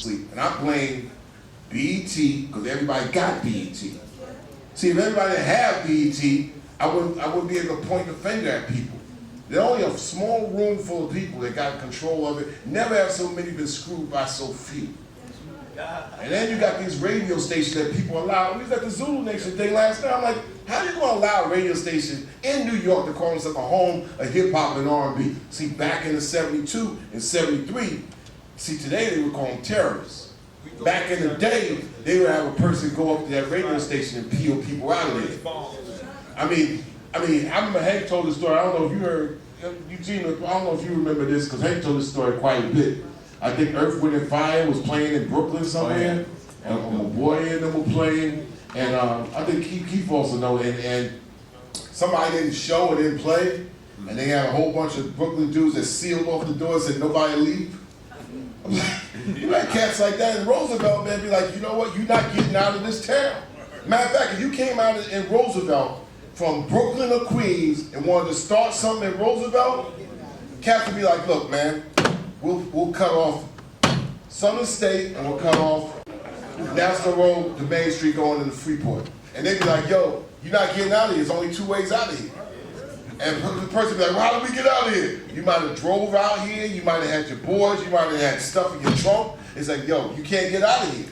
And I blame BET because everybody got BET. See, if everybody didn't have BET, I wouldn't be able to point the finger at people. There's only a small room full of people that got control of it. Never have so many been screwed by so few. And then you got these radio stations that people allow. We was at the Zulu Nation thing last night. I'm like, how are you going to allow a radio station in New York to call themselves a home of hip hop and R&B? See, back in the 72 and 73, see, today they would call them terrorists. Back in the day, they would have a person go up to that radio station and peel people out of there. I mean, I remember Hank told the story. I don't know if you heard, Eugene, I don't know if you remember this, because Hank told this story quite a bit. I think Earth, Wind & Fire was playing in Brooklyn somewhere, and my boy and them were playing, and I think Keith also know, and somebody didn't show or didn't play, and they had a whole bunch of Brooklyn dudes that sealed off the doors and said nobody leave. You had cats like that in Roosevelt, man, be like, you know what, you're not getting out of this town. Matter of fact, if you came out in Roosevelt from Brooklyn or Queens and wanted to start something in Roosevelt, cats would be like, look, man, we'll cut off Southern State and we'll cut off National Road to Main Street going into Freeport. And they'd be like, yo, you're not getting out of here. There's only 2 ways out of here. And the person would be like, well, how do we get out of here? You might have drove out here, you might have had your boys, you might have had stuff in your trunk. It's like, yo, you can't get out of here.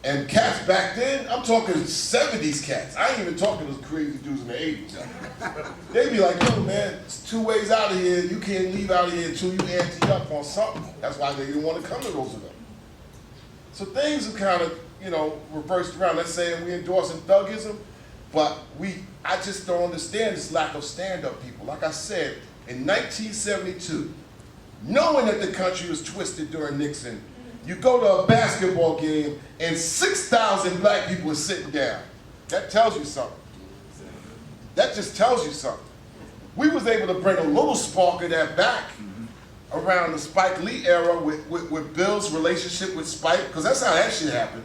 And cats back then, I'm talking 70s cats. I ain't even talking those crazy dudes in the 80s. They'd be like, yo, man, it's 2 ways out of here. You can't leave out of here until you ante up on something. That's why they didn't want to come to Roosevelt. So things have kind of, reversed around. Let's say we endorsing thugism, but I just don't understand this lack of stand-up people. Like I said, in 1972, knowing that the country was twisted during Nixon, you go to a basketball game and 6,000 black people are sitting down. That tells you something. That just tells you something. We was able to bring a little spark of that back around the Spike Lee era with Bill's relationship with Spike, because that's how that shit happened.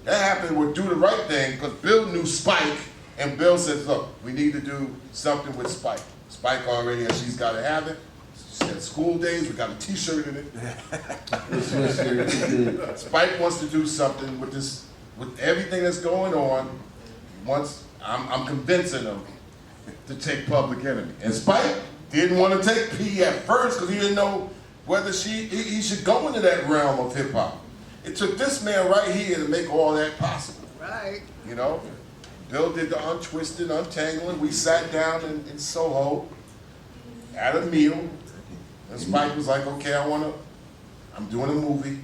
That happened with Do the Right Thing, because Bill knew Spike, and Bill says, look, we need to do something with Spike. Spike already, and she's got to have it. She said, school days, we got a t-shirt in it. Spike wants to do something with this, with everything that's going on. I'm convincing him to take Public Enemy. And Spike didn't want to take P at first because he didn't know whether he should go into that realm of hip hop. It took this man right here to make all that possible. Right. Bill did the untwisted, untangling. We sat down in Soho, had a meal, and Spike was like, okay, I'm doing a movie,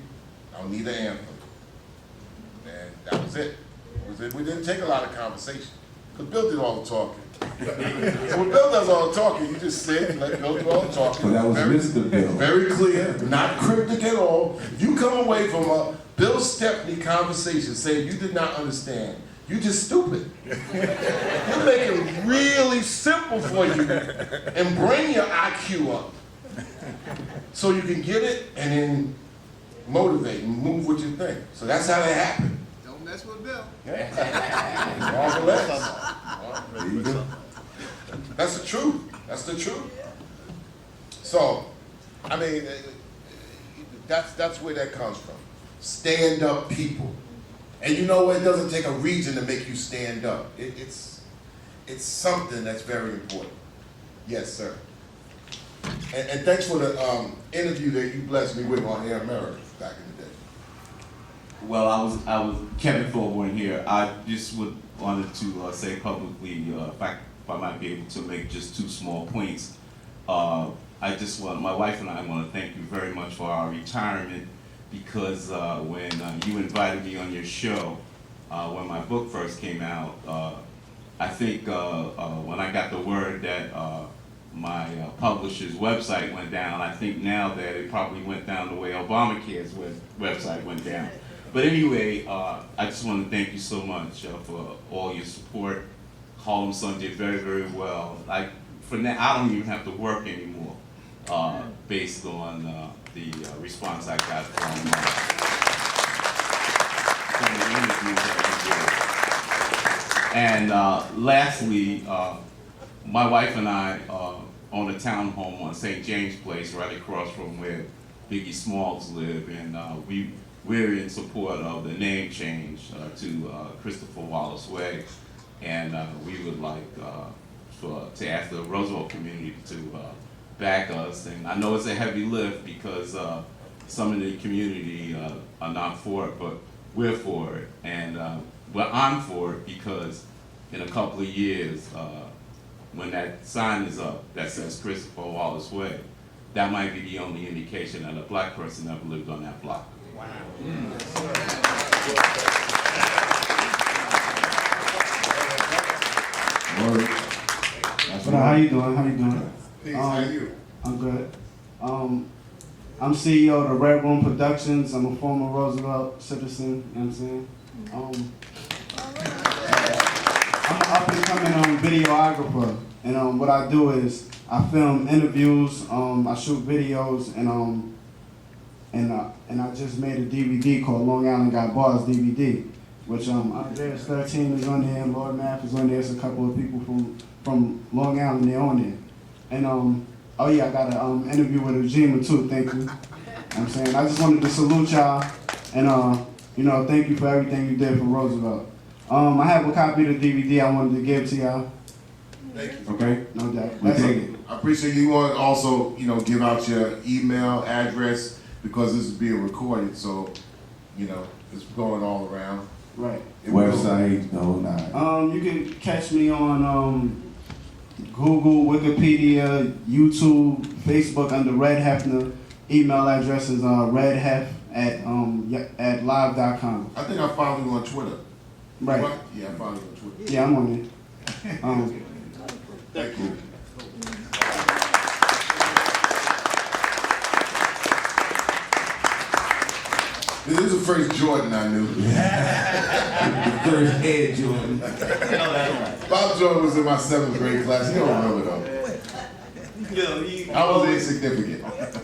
I'll need an anthem. And that was it. We didn't take a lot of conversation, because Bill did all the talking. So when Bill does all the talking, you just sit and let Bill do all the talking. Well, that was Mr. Bill. Very clear, not cryptic at all. You come away from a Bill Stepney conversation saying you did not understand. You just stupid. You make it really simple for you and bring your IQ up so you can get it and then motivate and move what you think. So that's how that happened. Don't mess with Bill. Yeah. All the less. That's the truth. That's the truth. So, I mean, that's where that comes from. Stand up people. And you know what? It doesn't take a region to make you stand up. It's something that's very important. Yes, sir. And thanks for the interview that you blessed me with on Air America back in the day. Well, I was Kevin Thorburn here. I just wanted to say publicly, if I might be able to make just 2 small points. My wife and I want to thank you very much for our retirement, because when you invited me on your show, when my book first came out, I think when I got the word that my publisher's website went down, I think now that it probably went down the way Obamacare's website went down. But anyway, I just want to thank you so much for all your support. Harlem Sun did very, very well. For now, I don't even have to work anymore, based on the response I got from the interviews that we did. And lastly, my wife and I own a townhome on St. James Place, right across from where Biggie Smalls live, and we're in support of the name change to Christopher Wallace Way, and we would like to ask the Roosevelt community to back us. And I know it's a heavy lift because some of the community are not for it, but we're for it, and well, I'm for it because in a couple of years, when that sign is up that says Christopher Wallace Way, that might be the only indication that a black person ever lived on that block. Wow. How you doing? How you doing? Peace, how are you? I'm good. I'm CEO of the Red Room Productions. I'm a former Roosevelt citizen, you know what I'm saying? I'm an up-and-coming videographer, and what I do is I film interviews, I shoot videos, and I just made a DVD called Long Island Got Bars DVD, which Andreas 13 is on there, Lord Math is on there, there's a couple of people from Long Island, they're on there. And oh yeah, I got an interview with Ujima too, thank you. You know what I'm saying? I just wanted to salute y'all, and you know, thank you for everything you did for Roosevelt. I have a copy of the DVD I wanted to give to y'all. Thank you. Okay, no doubt. We take it. I appreciate you want to also, you know, give out your email address because this is being recorded, so, you know, it's going all around. Right. Website, the whole nine. You can catch me on Google, Wikipedia, YouTube, Facebook under Red Hefner. Email address is redhef at live.com. I think I follow you on Twitter. Right. What? Yeah, I follow you on Twitter. Yeah, I'm on it. Thank you. This is the first Jordan I knew. The first Ed Jordan. Bob Jordan was in my 7th grade class. You don't remember though. I was insignificant.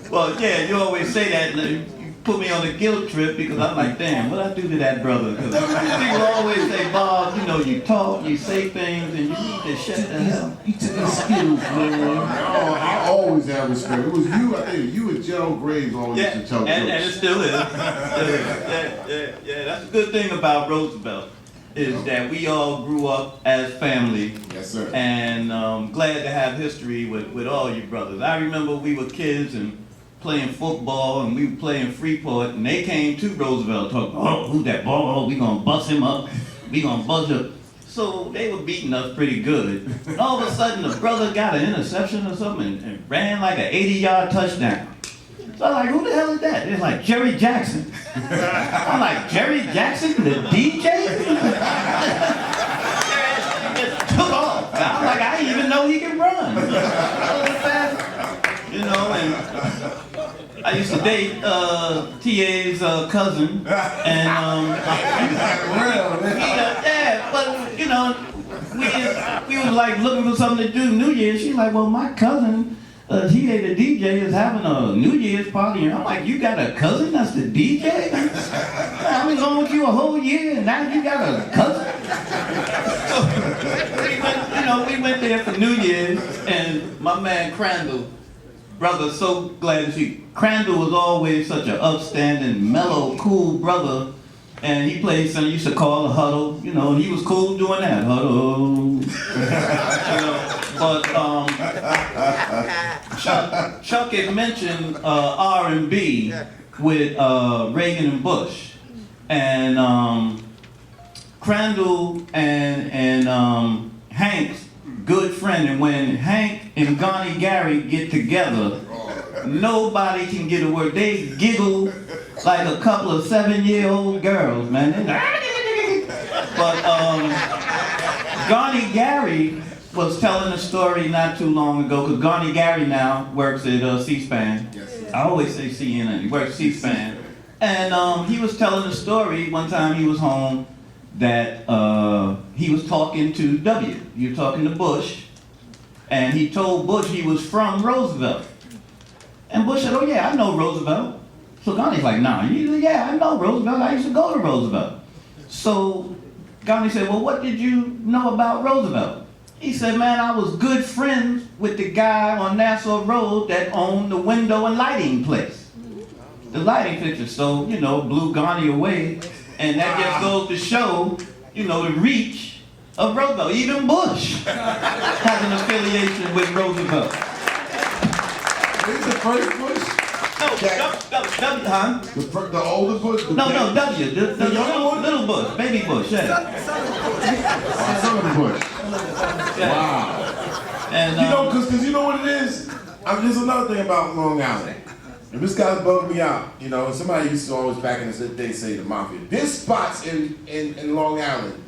Well, yeah, you always say that. You put me on a guilt trip because I'm like, damn, what I do to that brother? Because people always say, Bob, you know, you talk, you say things, and you need to shut the hell. You took his skills, man. I always have respect. It was you, I think, you and Gerald Graves always used to tell jokes. And it still is. Yeah, that's the good thing about Roosevelt, is that we all grew up as family. Yes, sir. And glad to have history with all you brothers. I remember we were kids and playing football, and we were playing Freeport, and they came to Roosevelt talking, oh, who's that ball? Oh, we gonna bust him up. We gonna buzz him. So they were beating us pretty good. And all of a sudden, the brother got an interception or something and ran like an 80-yard touchdown. So I'm like, who the hell is that? It's like Jerry Jackson. I'm like, Jerry Jackson, the DJ? He just took off. I'm like, I didn't even know he could run. You know, and I used to date TA's cousin, and yeah, but you know, we was like looking for something to do New Year's. She's like, well, my cousin, TA the DJ, is having a New Year's party, and I'm like, you got a cousin that's the DJ? I've been going with you a whole year, and now you got a cousin? So we went there for New Year's, and my man Crandall, brother, so glad to see. Crandall was always such an upstanding, mellow, cool brother, and he played something used to call a huddle, you know, and he was cool doing that, huddle. But Chuck had mentioned R&B with Reagan and Bush, and Crandall and Hank's good friend, and when Hank and Garnie Gary get together, nobody can get a word. They giggle like a couple of 7-year-old girls, man. But Garnie Gary was telling a story not too long ago, because Garnie Gary now works at C-SPAN. Yes. I always say CNN, he works at C-SPAN. And he was telling a story one time he was home that he was talking to W. He was talking to Bush, and he told Bush he was from Roosevelt. And Bush said, oh yeah, I know Roosevelt. So Garnie's like, nah, yeah, I know Roosevelt. I used to go to Roosevelt. So Garnie said, well, what did you know about Roosevelt? He said, man, I was good friends with the guy on Nassau Road that owned the window and lighting place. the lighting fixture. So, you know, blew Ghani away. And that just goes to show, you know, the reach of Roosevelt. Even Bush has an affiliation with Roosevelt. This is the first Bush? No, huh? The older Bush? No, W. The little Bush, baby Bush, yeah. Son of Bush. Yeah. Wow. And, You know, because you know what it is? There's another thing about Long Island. And this guy's bugged me out. You know, somebody used to always back in the day say the mafia. There's spots in Long Island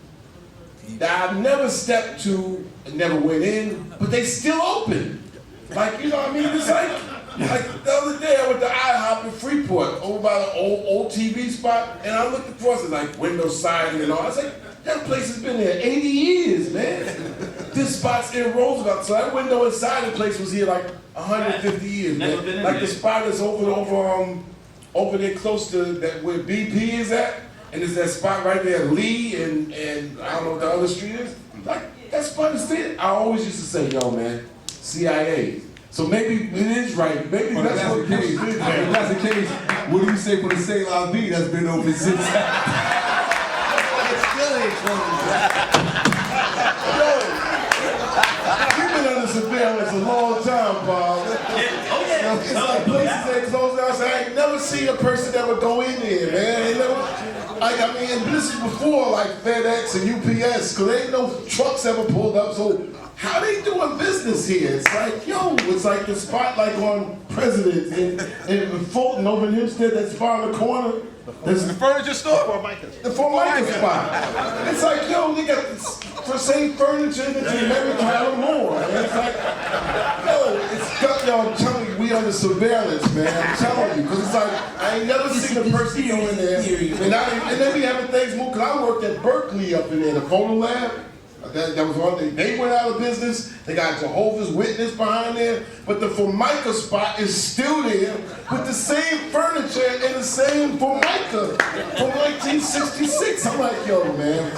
that I've never stepped to and never went in, but they still open. Like, you know what I mean? It's like the other day I went to IHOP in Freeport over by the old TV spot, and I looked across it like window siding and all. I was like, that place has been there 80 years, man. This spot's in Roosevelt, so that window inside the place was here like 150 years, Never been man. in Like there. the spot is over there close to that where BP is at, and there's that spot right there, Lee and I don't know what the other street is. Like that spot is there. I always used to say, yo, man, CIA. So maybe it is right. Maybe Well, that's if what that's the Bush case, did, if man. that's the case, what do you say for the C'est La Vie that's been open since? We've been under surveillance a long time, Bob. It's like places that close down. So I ain't never seen a person ever go in there, man. Ain't never, like, I mean, and this is before like FedEx and UPS, because there ain't no trucks ever pulled up. So how they doing business here? It's like, yo, it's like the spot like on President and Fulton over in Hempstead, that spot on the corner. There's The furniture store? the Formica spot. It's like, yo, they got this for same furniture and it's Americana more. And it's like, yo, it's got y'all telling you we under surveillance, man. I'm telling you. Because it's like, I ain't never seen a person go in there. And then we having things move. Because I worked at Berkeley up in there, the photo lab. That was one. They went out of business. They got Jehovah's Witness behind there, but the Formica spot is still there with the same furniture and the same Formica from 1966. I'm like, yo, man,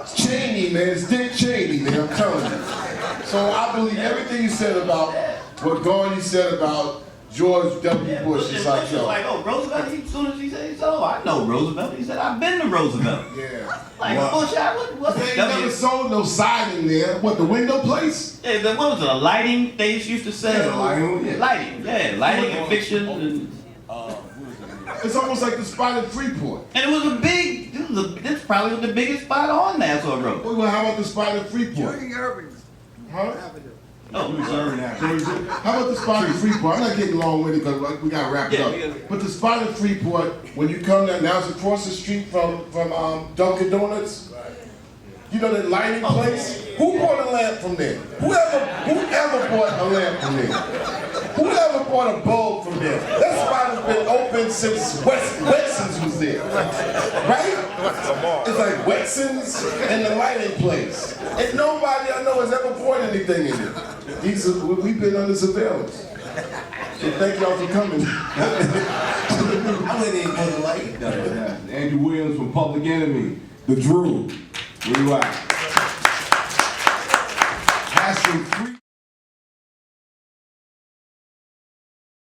it's Cheney, man, it's Dick Cheney, man. I'm telling you. So I believe everything you said about what Garney said about George W. Bush. It's like, Bush was yo, like, oh, Roosevelt, as soon as he said, so I know Roosevelt. He said, I've been to Roosevelt. yeah. Like, What? Bush, what's They it? ain't never sold no siding there. What, the window place? Yeah, what was it, a lighting they used to say? Yeah, lighting, yeah. Lighting and fiction. And It's almost like the spot in Freeport. it was a big, this probably was the biggest spot on Nassau Road. Well, how about the spot in Freeport? Huh? Oh, How about the spot in Freeport? I'm not getting long with it because we got to wrap it Yeah, up. we gotta- But the spot in Freeport, when you come down, now it's across the street from Dunkin' Donuts. You know that lighting place? Who bought a lamp from there? Whoever bought a lamp from there? Whoever bought a bulb from there? That spot has been open since Wetson's was there. Right? It's like Wetson's and the lighting place. And nobody I know has ever bought anything in it. We've been under surveillance. So thank y'all for coming. I went in for the light. Andrew Williams from Public Enemy, The Drew. Where you at? Passion free.